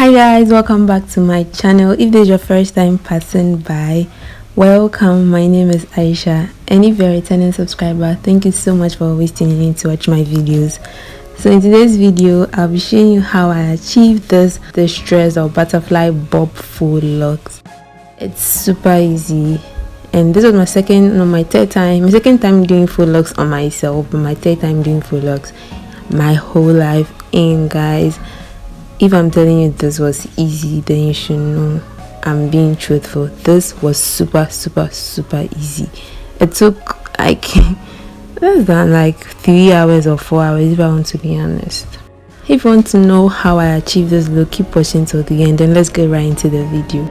Hi guys, welcome back to my channel. If this is your first time passing by, welcome. My name is Aisha, and if you're a returning subscriber, thank you so much for always tuning in to watch my videos. So in today's video, I'll be showing you how I achieved this dress or butterfly bob full locks. It's super easy, and this was my third time doing full locks on myself, but my third time doing full locks my whole life. And guys, if I'm telling you this was easy, then you should know I'm being truthful. This was super easy. It took like less than like 3 hours or 4 hours, if I want to be honest. If you want to know how I achieved this look, keep watching till the end, and let's get right into the video.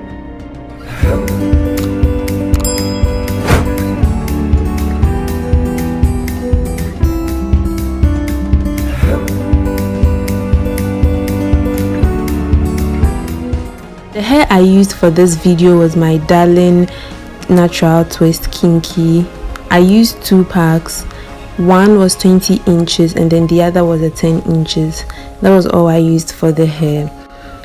The hair I used for this video was my darling natural twist kinky. I used 2 packs. One was 20 inches and then the other was a 10 inches. That was all I used for the hair.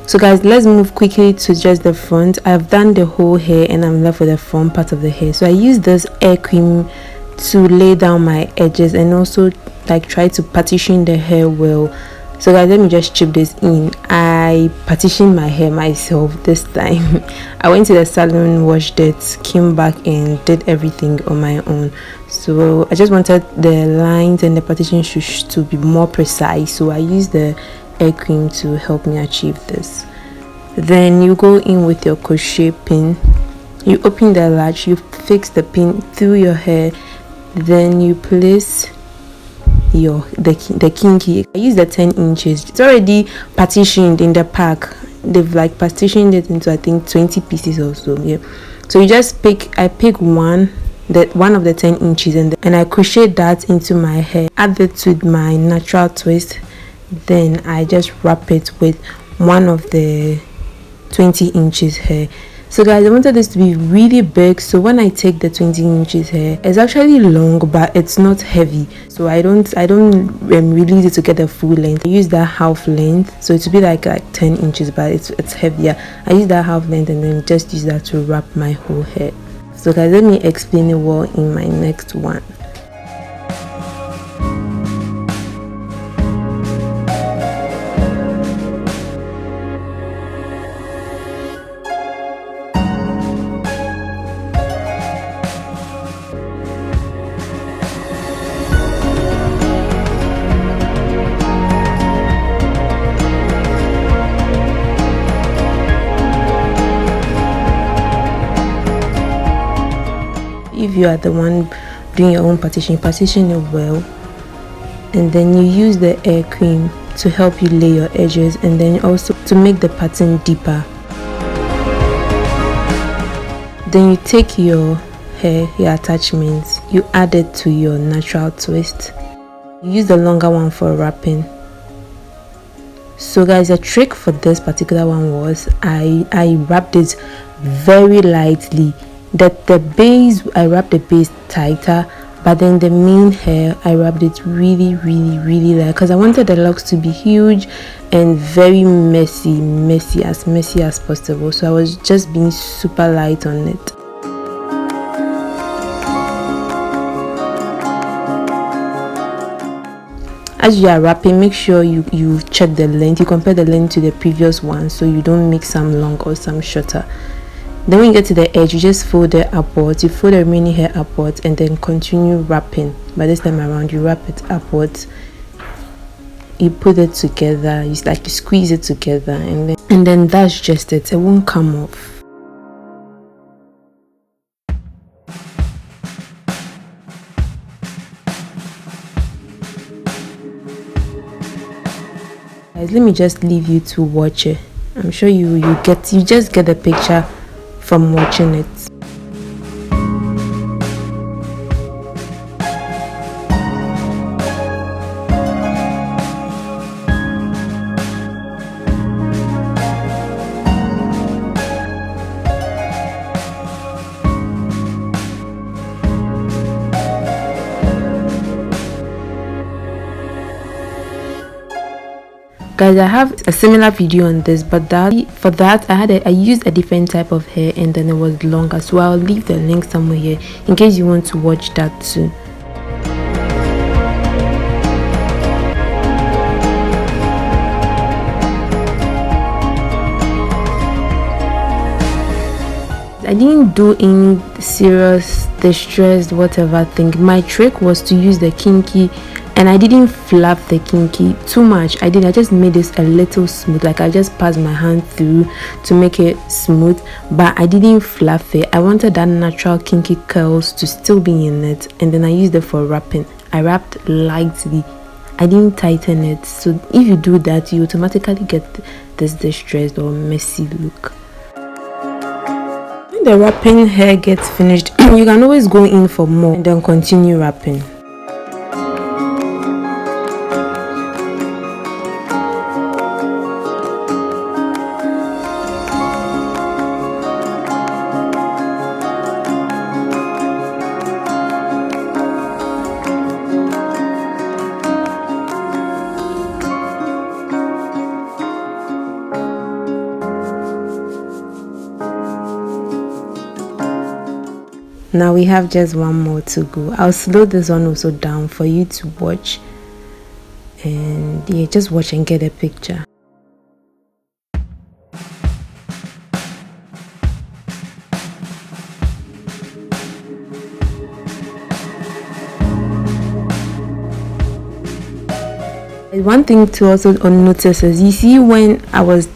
So guys, let's move quickly to just the front. I've done the whole hair and I'm left with the front part of the hair. So I used this air cream to lay down my edges and also like try to partition the hair well. So guys, let me just chip this in. I partitioned my hair myself this time. I went to the salon, washed it, came back and did everything on my own. So I just wanted the lines and the partition to be more precise, so I used the air cream to help me achieve this. Then you go in with your crochet pin, you open the latch, you fix the pin through your hair, then you place the kinky. I use the 10 inches. It's already partitioned in the pack. They've like partitioned it into I think 20 pieces or so. Yeah, so you just I pick one of the 10 inches and I crochet that into my hair, add it to my natural twist, then I just wrap it with one of the 20 inches hair. So guys, I wanted this to be really big, so when I take the 20 inches hair, it's actually long but it's not heavy, so I don't release it to get the full length. I use that half length, so it will be like 10 inches, but it's heavier. I use that half length and then just use that to wrap my whole hair. So guys, let me explain it well in my next one. If you are the one doing your own partition it well, and then you use the air cream to help you lay your edges and then also to make the pattern deeper. Then you take your hair, your attachments, you add it to your natural twist. You use the longer one for wrapping. So guys, the trick for this particular one was I wrapped it very lightly. The base, I wrapped the base tighter, but then the main hair I wrapped it really light, because I wanted the locks to be huge and very messy as possible. So I was just being super light on it. As you are wrapping, make sure you check the length, you compare the length to the previous one so you don't make some long or some shorter. Then when you get to the edge, you just fold it upwards, you fold the remaining hair upwards and then continue wrapping. But this time around, you wrap it upwards, you put it together, you squeeze it together, and then that's just it. It won't come off. Guys, let me just leave you to watch it. I'm sure you just get the picture from watching it. guys, I have a similar video on this, but for that I used a different type of hair, and then it was longer, so I'll leave the link somewhere here in case you want to watch that too. I didn't do any serious distressed whatever thing. My trick was to use the kinky, and I didn't flap the kinky too much. I just made this a little smooth, like I just passed my hand through to make it smooth, but I didn't flap it. I wanted that natural kinky curls to still be in it, and then I used it for wrapping. I wrapped lightly, I didn't tighten it. So if you do that, you automatically get this distressed or messy look. When the wrapping hair gets finished, you can always go in for more and then continue wrapping. Now we have just one more to go. I'll slow this one also down for you to watch, and yeah, just watch and get a picture. One thing to also notice is, you see, when I was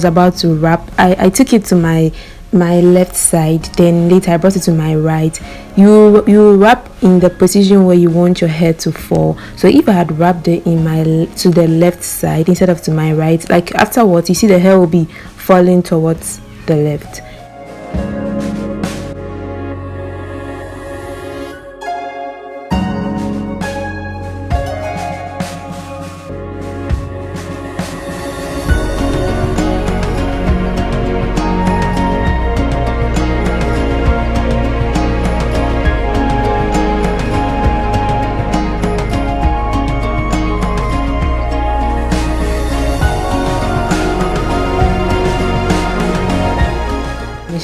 about to wrap, I took it to my left side, then later I brought it to my right. You wrap in the position where you want your hair to fall. So if I had wrapped it to the left side instead of to my right, like afterwards you see the hair will be falling towards the left.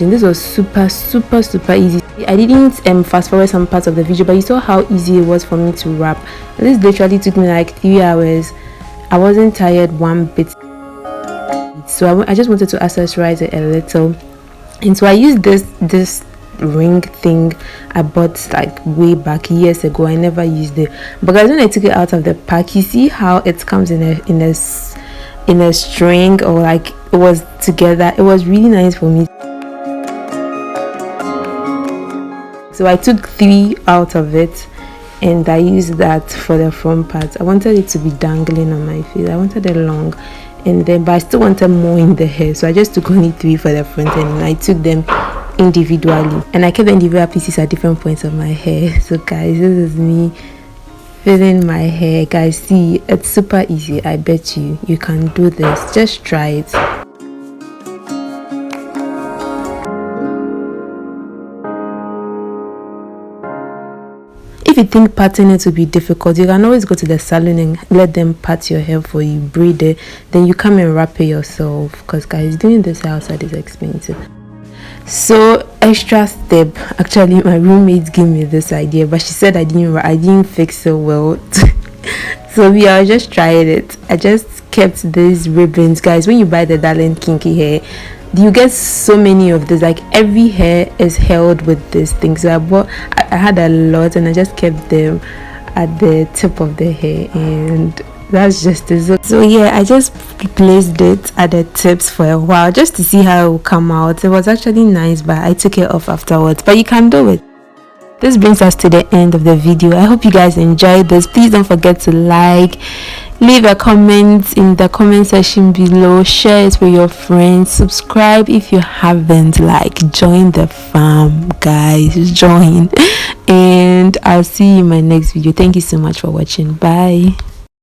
This was super easy. I didn't fast forward some parts of the video, but you saw how easy it was for me to wrap. This literally took me like 3 hours. I wasn't tired one bit, so I just wanted to accessorize it a little, and so I used this ring thing I bought like way back years ago. I never used it, but guys, when I took it out of the pack, you see how it comes in a string, or like it was together. It was really nice for me. So I took 3 out of it, and I used that for the front part. I wanted it to be dangling on my face. I wanted it long, and then but I still wanted more in the hair, so I just took only 3 for the front, and I took them individually, and I kept the individual pieces at different points of my hair. So guys, this is me filling my hair. Guys, see, it's super easy. I bet you can do this. Just try it. If you think parting it will be difficult, you can always go to the salon and let them part your hair for you, braid it, then you come and wrap it yourself, because guys, doing this outside is expensive. So extra step, actually my roommate gave me this idea, but she said I didn't fix it well. So yeah, I just tried it. I just kept these ribbons. Guys, when you buy the Darling Kinky hair, you get so many of this, like every hair is held with this thing. So I had a lot, and I just kept them at the tip of the hair, and that's just it. So yeah, I just placed it at the tips for a while just to see how it will come out. It was actually nice, but I took it off afterwards. But you can do it. This brings us to the end of the video. I hope you guys enjoyed this. Please don't forget to like, leave a comment in the comment section below, share it with your friends, subscribe if you haven't, like, join the fam, guys, join, and I'll see you in my next video. Thank you so much for watching. Bye.